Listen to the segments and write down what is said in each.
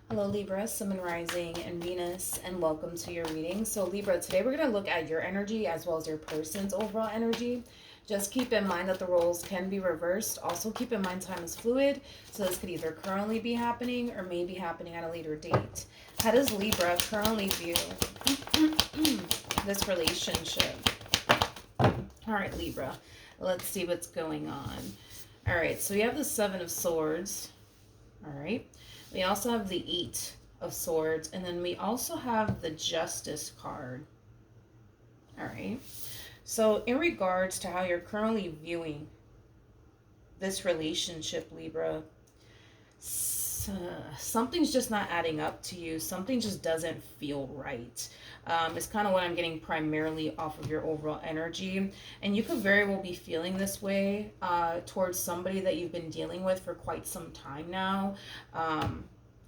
Hello Libra, Sun and Rising and Venus, and welcome to your reading. So Libra, today we're going to look at your energy as well as your person's overall energy. Just keep in mind that the roles can be reversed. Also keep in mind time is fluid, so this could either currently be happening or may be happening at a later date. How does Libra currently view this relationship? All right, Libra, let's see what's going on. All right, so we have the Seven of Swords. All right. We also have the Eight of Swords, and then we also have the Justice card. All right. So in regards to how you're currently viewing this relationship, Libra, something's just not adding up to you. Something just doesn't feel right. It's kind of what I'm getting primarily off of your overall energy. And you could very well be feeling this way towards somebody that you've been dealing with for quite some time now.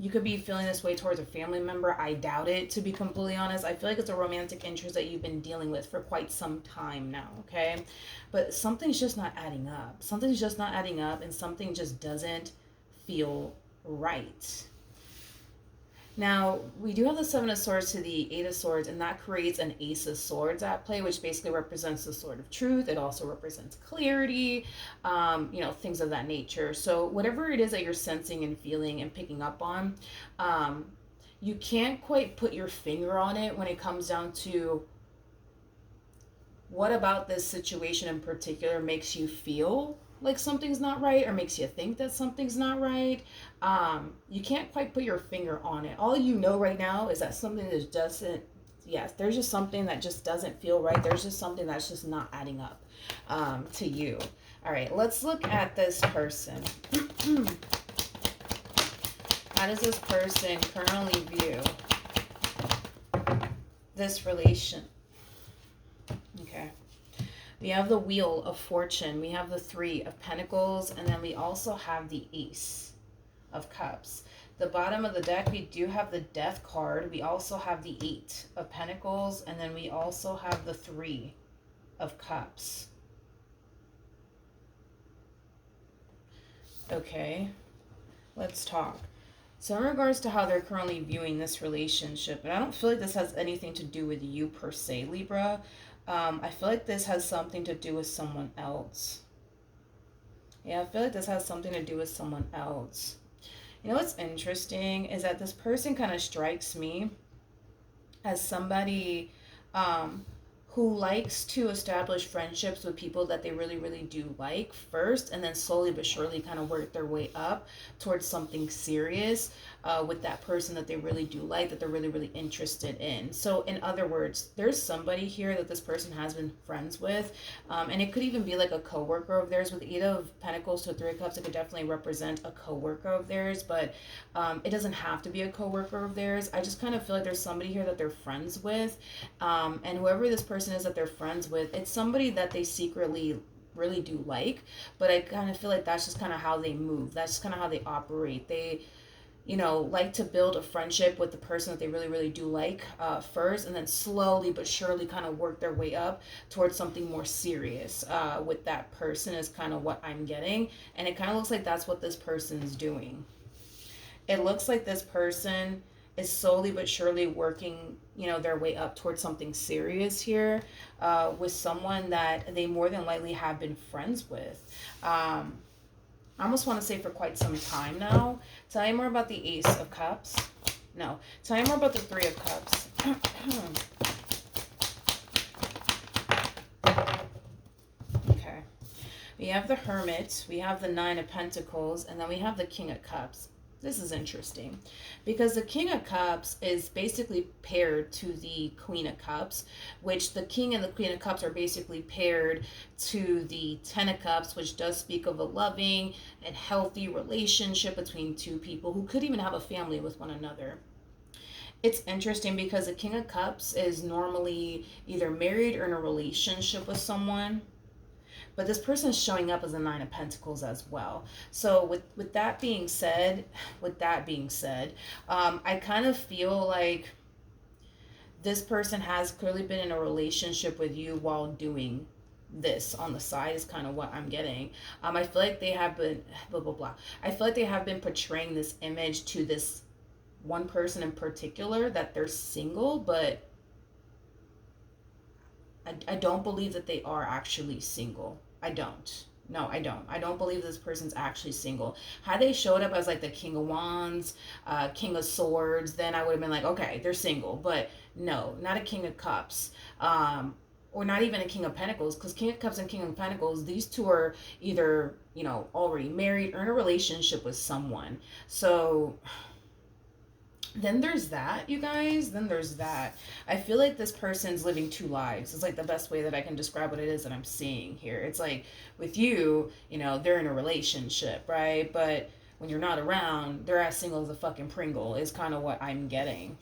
You could be feeling this way towards a family member. I doubt it, to be completely honest. I feel like it's a romantic interest that you've been dealing with for quite some time now, okay? But something's just not adding up. Something's just not adding up, and something just doesn't feel right. Now, we do have the Seven of Swords to the Eight of Swords, and that creates an Ace of Swords at play, which basically represents the Sword of Truth. It also represents clarity, things of that nature. So whatever it is that you're sensing and feeling and picking up on, you can't quite put your finger on it when it comes down to what about this situation in particular makes you feel like something's not right or makes you think that something's not right. You can't quite put your finger on it. All you know right now is that something that doesn't, yes, there's just something that just doesn't feel right. There's just something that's just not adding up to you. All right, let's look at this person. How does this person currently view this relation? Okay. We have the Wheel of Fortune. We have the Three of Pentacles. And then we also have the Ace of Cups. The bottom of the deck, we do have the Death card. We also have the Eight of Pentacles. And then we also have the Three of Cups. Okay. Let's talk. So in regards to how they're currently viewing this relationship, and I don't feel like this has anything to do with you per se, Libra. I feel like this has something to do with someone else. Yeah, I feel like this has something to do with someone else. You know what's interesting is that this person kind of strikes me as somebody who likes to establish friendships with people that they really, really do like first, and then slowly but surely kind of work their way up towards something serious with that person that they really do like, that they're really, really interested in. So in other words, there's somebody here that this person has been friends with, and it could even be like a coworker of theirs. With Eight of Pentacles to Three of Cups, it could definitely represent a coworker of theirs, but it doesn't have to be a coworker of theirs. I just kind of feel like there's somebody here that they're friends with, and whoever this person is that they're friends with, it's somebody that they secretly really do like, but I kind of feel like that's just kind of how they move. That's just kind of how they operate. They like to build a friendship with the person that they really, really do like first, and then slowly but surely kind of work their way up towards something more serious with that person is kind of what I'm getting. And it kind of looks like that's what this person's doing. It looks like this person is slowly but surely working, their way up towards something serious here with someone that they more than likely have been friends with. I almost want to say for quite some time now. Tell me more about the Ace of Cups. No. Tell me more about the Three of Cups. Okay. We have the Hermit. We have the Nine of Pentacles. And then we have the King of Cups. This is interesting because the King of Cups is basically paired to the Queen of Cups, which the King and the Queen of Cups are basically paired to the Ten of Cups, which does speak of a loving and healthy relationship between two people who could even have a family with one another. It's interesting because the King of Cups is normally either married or in a relationship with someone. But this person is showing up as a Nine of Pentacles as well. So with that being said, I kind of feel like this person has clearly been in a relationship with you while doing this on the side is kind of what I'm getting. I feel like they have been blah blah blah. I feel like they have been portraying this image to this one person in particular that they're single, but I don't believe that they are actually single. I don't. No, I don't. I don't believe this person's actually single. Had they showed up as like the King of Wands, King of Swords, then I would have been like, okay, they're single. But no, not a King of Cups. Or not even a King of Pentacles, because King of Cups and King of Pentacles, these two are either, already married or in a relationship with someone. So then there's that, you guys. Then there's that. I feel like this person's living two lives. It's like the best way that I can describe what it is that I'm seeing here. It's like with you, they're in a relationship, right? But when you're not around, they're as single as a fucking Pringle, is kind of what I'm getting.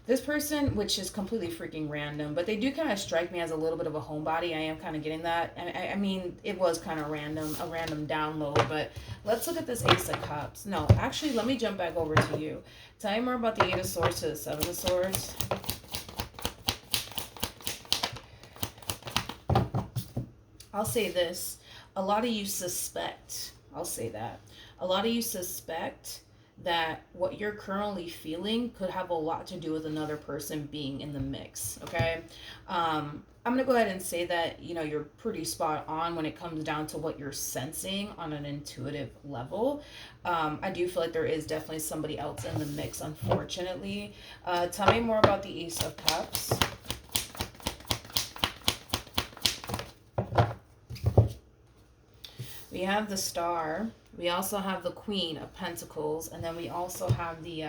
This person, which is completely freaking random, but they do kind of strike me as a little bit of a homebody. I am kind of getting that. I mean, it was kind of random, a random download, but let's look at this Ace of Cups. No, actually, let me jump back over to you. Tell me more about the Eight of Swords to the Seven of Swords. I'll say this. A lot of you suspect, I'll say that. A lot of you suspect that what you're currently feeling could have a lot to do with another person being in the mix, okay? I'm going to go ahead and say that, you're pretty spot on when it comes down to what you're sensing on an intuitive level. I do feel like there is definitely somebody else in the mix, unfortunately. Tell me more about the Ace of Cups. We have the Star. We also have the Queen of Pentacles. And then we also have the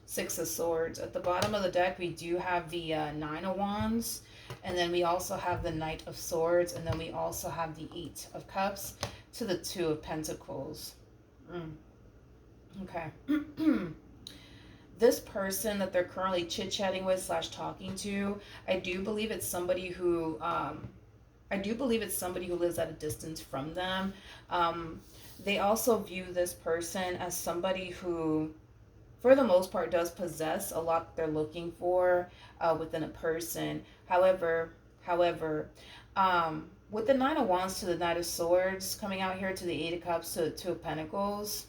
Six of Swords. At the bottom of the deck, we do have the Nine of Wands. And then we also have the Knight of Swords. And then we also have the Eight of Cups to the Two of Pentacles. Okay. This person that they're currently chit-chatting with / talking to, I do believe it's somebody who... lives at a distance from them. They also view this person as somebody who, for the most part, does possess a lot that they're looking for within a person. However, with the Nine of Wands to the Knight of Swords coming out here to the Eight of Cups to the Two of Pentacles,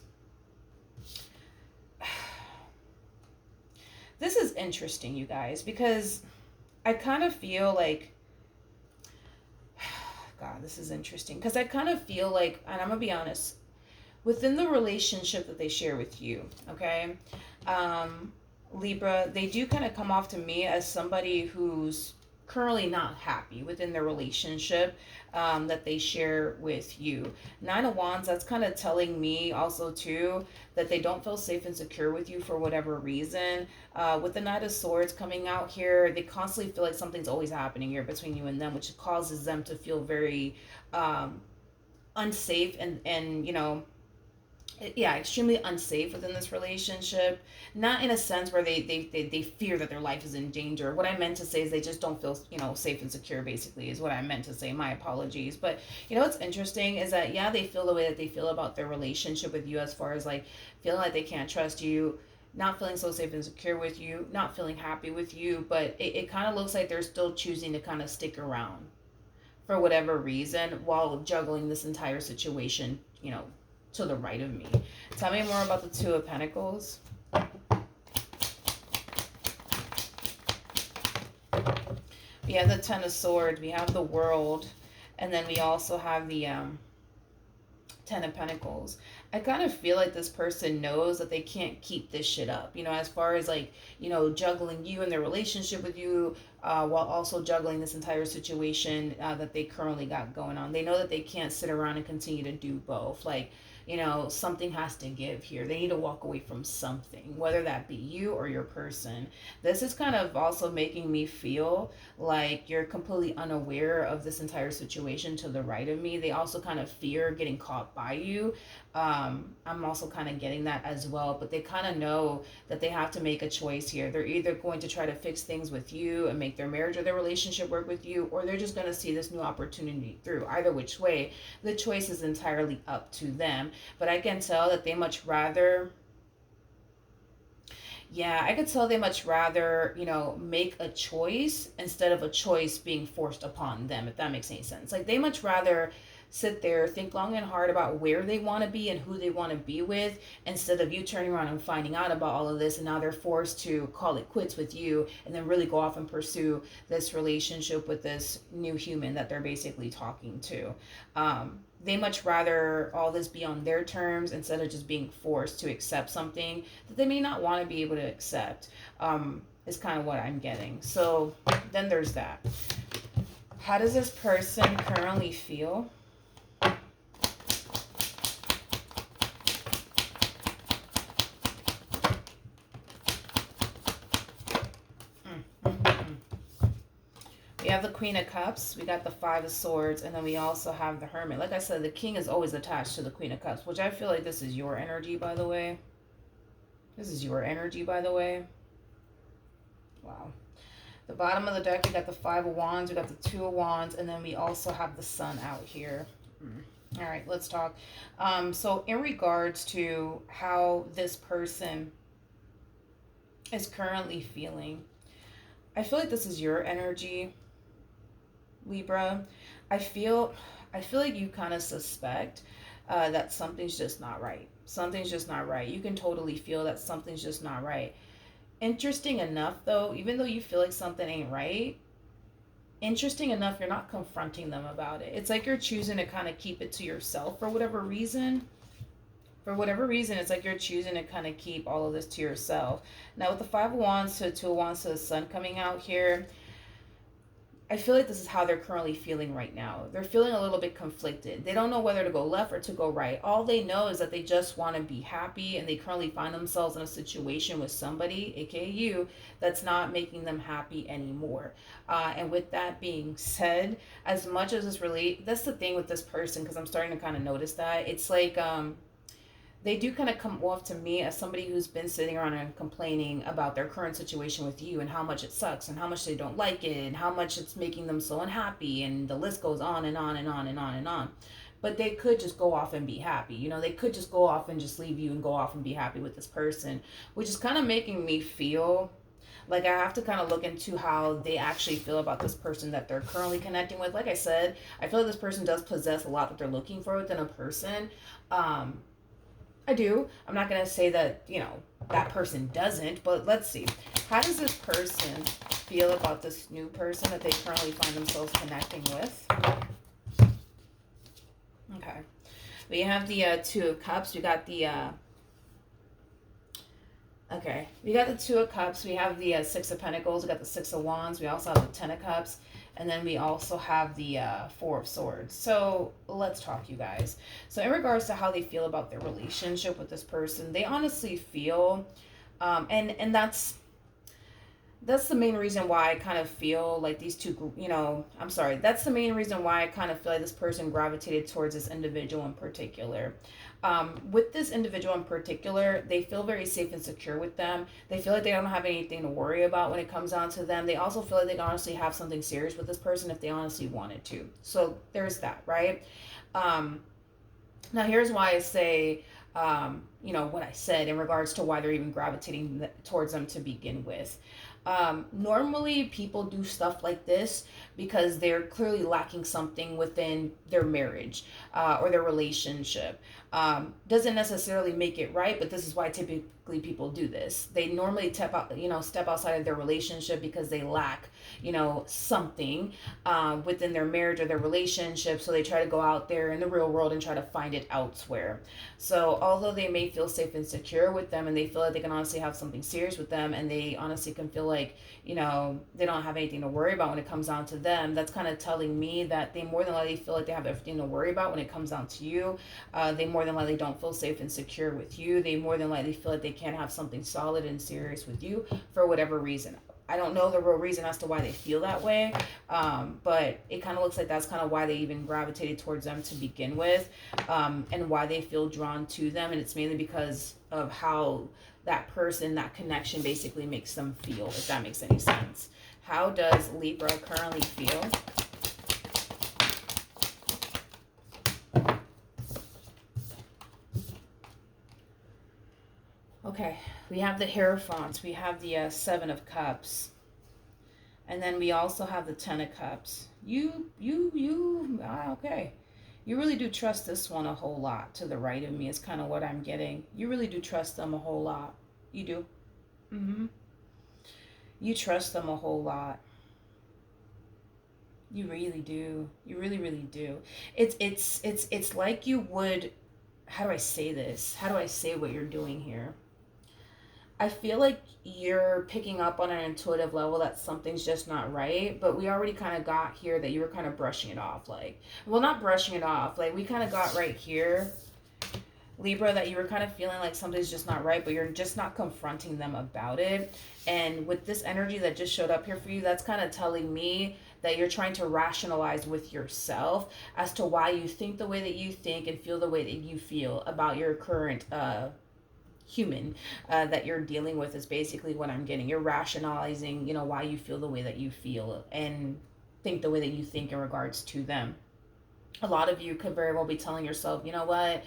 this is interesting, you guys, because I kind of feel like, God, this is interesting, because I kind of feel like, and I'm gonna be honest, within the relationship that they share with you, okay, Libra, they do kind of come off to me as somebody who's currently not happy within their relationship that they share with you. Nine of Wands, that's kind of telling me also too that they don't feel safe and secure with you for whatever reason. With the Knight of Swords coming out here, they constantly feel like something's always happening here between you and them, which causes them to feel very unsafe and extremely unsafe within this relationship. Not in a sense where they fear that their life is in danger. What I meant to say is they just don't feel, safe and secure, basically, is what I meant to say. My apologies. But, what's interesting is that, they feel the way that they feel about their relationship with you, as far as, like, feeling like they can't trust you, not feeling so safe and secure with you, not feeling happy with you. But it kind of looks like they're still choosing to kind of stick around for whatever reason while juggling this entire situation, to the right of me. Tell me more about the Two of Pentacles. We have the Ten of Swords. We have the World. And then we also have the Ten of Pentacles. I kind of feel like this person knows that they can't keep this shit up. As far as like, juggling you and their relationship with you while also juggling this entire situation that they currently got going on. They know that they can't sit around and continue to do both. Like, something has to give here. They need to walk away from something, whether that be you or your person. This is kind of also making me feel like you're completely unaware of this entire situation to the right of me. They also kind of fear getting caught by you. I'm also kind of getting that as well, but they kind of know that they have to make a choice here. They're either going to try to fix things with you and make their marriage or their relationship work with you, or they're just going to see this new opportunity through. Either which way, the choice is entirely up to them. But I can tell that they much rather, I could tell they much rather, make a choice instead of a choice being forced upon them, if that makes any sense. Like, they much rather sit there, think long and hard about where they want to be and who they want to be with, instead of you turning around and finding out about all of this, and now they're forced to call it quits with you and then really go off and pursue this relationship with this new human that they're basically talking to. They much rather all this be on their terms instead of just being forced to accept something that they may not want to be able to accept, is kind of what I'm getting. So then there's that. How does this person currently feel? We have the Queen of Cups, we got the Five of Swords, and then we also have the Hermit. Like I said, the King is always attached to the Queen of Cups, which I feel like this is your energy, by the way. This is your energy, by the way. Wow. The bottom of the deck, we got the Five of Wands, we got the Two of Wands, and then we also have the Sun out here. All right, let's talk. So in regards to how this person is currently feeling, I feel like this is your energy, Libra. I feel like you kind of suspect that something's just not right. Something's just not right. You can totally feel that something's just not right. Interesting enough, though, even though you feel like something ain't right, interesting enough, you're not confronting them about it. It's like you're choosing to kind of keep it to yourself for whatever reason. For whatever reason, it's like you're choosing to kind of keep all of this to yourself. Now, with the Five of Wands to the Two of Wands to the Sun coming out here, I feel like this is how they're currently feeling right now. They're feeling a little bit conflicted. They don't know whether to go left or to go right. All they know is that they just want to be happy, and they currently find themselves in a situation with somebody, aka you, that's not making them happy anymore. And with that being said, as much as this really, that's the thing with this person, because I'm starting to kind of notice that. It's like, they do kind of come off to me as somebody who's been sitting around and complaining about their current situation with you and how much it sucks and how much they don't like it and how much it's making them so unhappy, and the list goes on and on and on and on and on. But they could just go off and be happy. You know, they could just go off and just leave you and go off and be happy with this person, which is kind of making me feel like I have to kind of look into how they actually feel about this person that they're currently connecting with. Like I said, I feel like this person does possess a lot that they're looking for within a person. I do. I'm not going to say that, you know, that person doesn't, but let's see. How does this person feel about this new person that they currently find themselves connecting with? Okay. We have the Two of Cups. We got the, okay. We got the Two of Cups. We have the Six of Pentacles. We got the Six of Wands. We also have the Ten of Cups. And then we also have the Four of Swords. So let's talk, you guys. So in regards to how they feel about their relationship with this person, they honestly feel, and that's the main reason why I kind of feel like these two, you know, I'm sorry, that's the main reason why I kind of feel like this person gravitated towards this individual in particular. With this individual in particular, they feel very safe and secure with them. They feel like they don't have anything to worry about when it comes down to them. They also feel like they can honestly have something serious with this person if they honestly wanted to. So there's that, right? Now here's why I say, you know, what I said in regards to why they're even gravitating towards them to begin with. Normally people do stuff like this because they're clearly lacking something within their marriage or their relationship. Doesn't necessarily make it right, but this is why typically people do this. They normally step outside of their relationship because they lack, you know, something within their marriage or their relationship. So they try to go out there in the real world and try to find it elsewhere. So although they may feel safe and secure with them, and they feel like they can honestly have something serious with them, and they honestly can feel like, you know, they don't have anything to worry about when it comes down to them, that's kind of telling me that they more than likely feel like they have everything to worry about when it comes down to you. They more than likely don't feel safe and secure with you. They more than likely feel like they can't have something solid and serious with you for whatever reason. I don't know the real reason as to why they feel that way, but it kind of looks like that's kind of why they even gravitated towards them to begin with, and why they feel drawn to them. And it's mainly because of how that person, that connection basically makes them feel, if that makes any sense. How does Libra currently feel? Okay, we have the Hierophant, we have the Seven of Cups, and then we also have the Ten of Cups. Okay. You really do trust this one a whole lot. To the right of me is kind of what I'm getting. You really do trust them a whole lot. You do. Mm-hmm. You trust them a whole lot. You really do. You really, really do. It's like you would, how do I say this? How do I say what you're doing here? I feel like you're picking up on an intuitive level that something's just not right, but we already kind of got here that you were kind of brushing it off. Like, well, not brushing it off. Like, we kind of got right here, Libra, that you were kind of feeling like something's just not right, but you're just not confronting them about it. And with this energy that just showed up here for you, that's kind of telling me that you're trying to rationalize with yourself as to why you think the way that you think and feel the way that you feel about your current human that you're dealing with, is basically what I'm getting. You're rationalizing, why you feel the way that you feel and think the way that you think in regards to them. A lot of you could very well be telling yourself, you know what,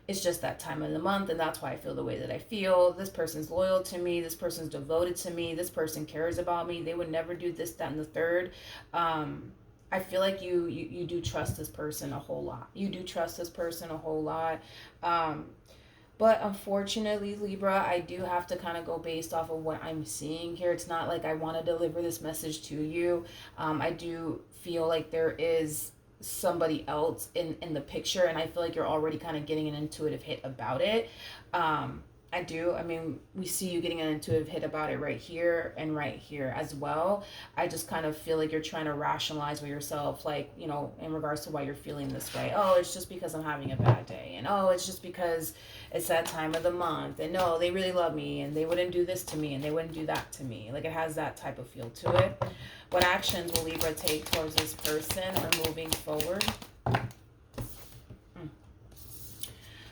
it's just that time of the month and that's why I feel the way that I feel. This person's loyal to me. This person's devoted to me. This person cares about me. They would never do this, that, and the third. I feel like you do trust this person a whole lot. You do trust this person a whole lot. But unfortunately, Libra, I do have to kind of go based off of what I'm seeing here. It's not like I want to deliver this message to you. I do feel like there is somebody else in the picture, and I feel like you're already kind of getting an intuitive hit about it. I do. I mean, we see you getting an intuitive hit about it right here and right here as well. I just kind of feel like you're trying to rationalize with yourself, like, in regards to why you're feeling this way. Oh, it's just because I'm having a bad day. And oh, it's just because it's that time of the month. And no, they really love me and they wouldn't do this to me and they wouldn't do that to me. Like, it has that type of feel to it. What actions will Libra take towards this person or moving forward?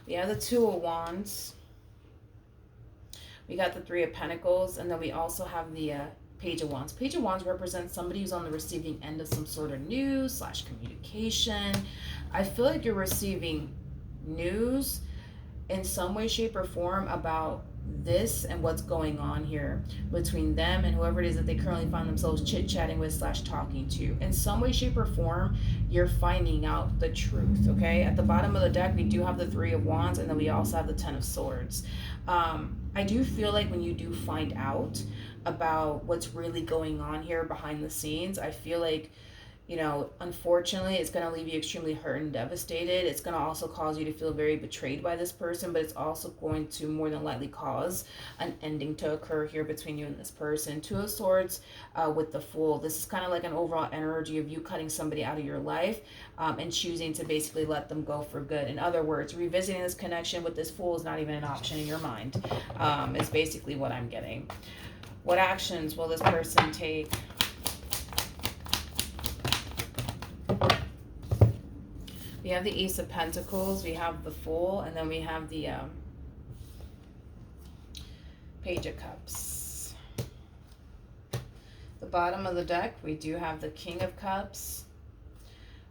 We have the Two of Wands. We got the Three of Pentacles, and then we also have the Page of Wands. Page of Wands represents somebody who's on the receiving end of some sort of news / communication. I feel like you're receiving news in some way, shape, or form about this and what's going on here between them and whoever it is that they currently find themselves chit-chatting with / talking to. In some way, shape, or form, you're finding out the truth, okay? At the bottom of the deck, we do have the Three of Wands, and then we also have the Ten of Swords. I do feel like when you do find out about what's really going on here behind the scenes, I feel like, unfortunately, it's going to leave you extremely hurt and devastated. It's going to also cause you to feel very betrayed by this person, but it's also going to more than likely cause an ending to occur here between you and this person. Two of Swords with the Fool. This is kind of like an overall energy of you cutting somebody out of your life and choosing to basically let them go for good. In other words, revisiting this connection with this Fool is not even an option in your mind, is basically what I'm getting. What actions will this person take? We have the Ace of Pentacles, we have the Fool, and then we have the Page of Cups. The bottom of the deck, we do have the King of Cups.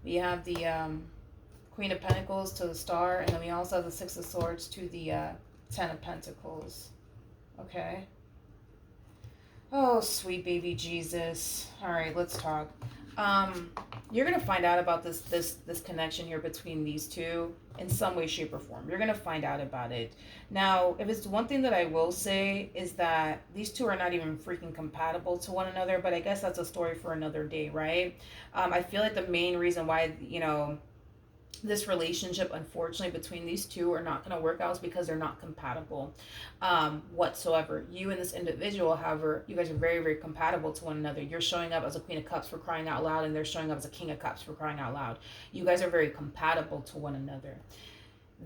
We have the Queen of Pentacles to the Star, and then we also have the Six of Swords to the Ten of Pentacles. Okay. Oh, sweet baby Jesus. All right, let's talk. You're going to find out about this connection here between these two in some way, shape, or form. You're going to find out about it. Now, if it's one thing that I will say is that these two are not even freaking compatible to one another, but I guess that's a story for another day, right? I feel like the main reason why, this relationship, unfortunately, between these two are not going to work out is because they're not compatible whatsoever. You and this individual, however, you guys are very, very compatible to one another. You're showing up as a Queen of Cups for crying out loud, and they're showing up as a King of Cups for crying out loud. You guys are very compatible to one another.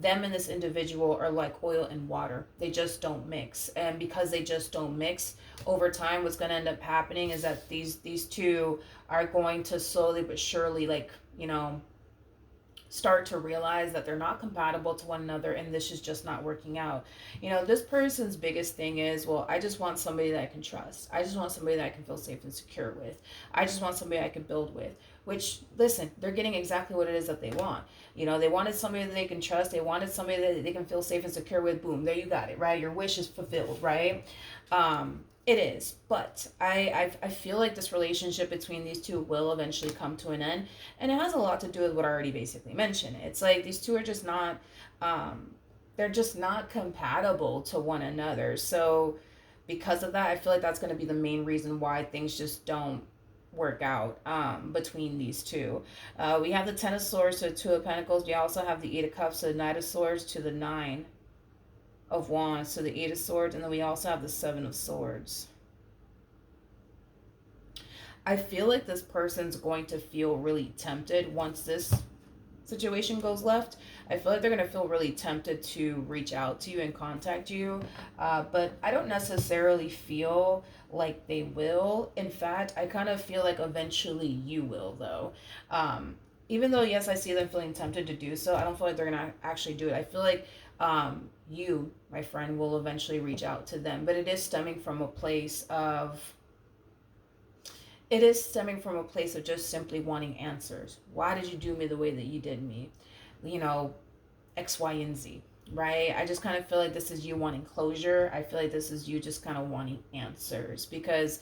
Them and this individual are like oil and water. They just don't mix. And because they just don't mix, over time, what's going to end up happening is that these two are going to slowly but surely, start to realize that they're not compatible to one another, and this is just not working out. This person's biggest thing is, well, I just want somebody that I can trust. I just want somebody that I can feel safe and secure with. I just want somebody I can build with. Which, listen, they're getting exactly what it is that they want. They wanted somebody that they can trust. They wanted somebody that they can feel safe and secure with. Boom, there you got it, right? Your wish is fulfilled, right? It is, but I feel like this relationship between these two will eventually come to an end, and it has a lot to do with what I already basically mentioned. It's like these two are just not, they're just not compatible to one another. So, because of that, I feel like that's going to be the main reason why things just don't work out between these two. We have the Ten of Swords to the Two of Pentacles. We also have the Eight of Cups to the Knight of Swords to the Nine of Wands to the Eight of Swords, and then we also have the Seven of Swords. I feel like this person's going to feel really tempted once this situation goes left. I feel like they're going to feel really tempted to reach out to you and contact you, but I don't necessarily feel like they will. In fact, I kind of feel like eventually you will, though. Even though, yes, I see them feeling tempted to do so, I don't feel like they're going to actually do it. I feel like you, my friend, will eventually reach out to them, but it is stemming from a place of just simply wanting answers. Why did you do me the way that you did me? You know, X, Y, and Z, right? I just kind of feel like this is you wanting closure. I feel like this is you just kind of wanting answers, because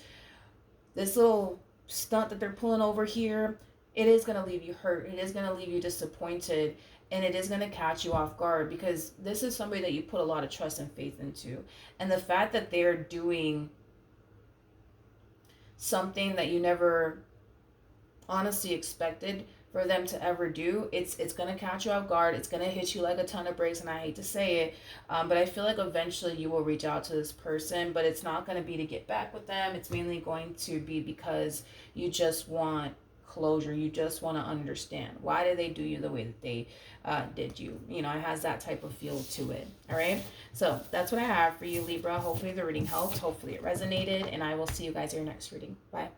this little stunt that they're pulling over here, it is going to leave you hurt. It is going to leave you disappointed, and it is going to catch you off guard, because this is somebody that you put a lot of trust and faith into. And the fact that they're doing something that you never honestly expected for them to ever do, it's going to catch you off guard. It's going to hit you like a ton of bricks, and I hate to say it, but I feel like eventually you will reach out to this person, but it's not going to be to get back with them. It's mainly going to be because you just want closure. You just want to understand, why did they do you the way that they did you. It has that type of feel to it. All right, so that's what I have for you, Libra. Hopefully the reading helped, hopefully it resonated, and I will see you guys in your next reading. Bye.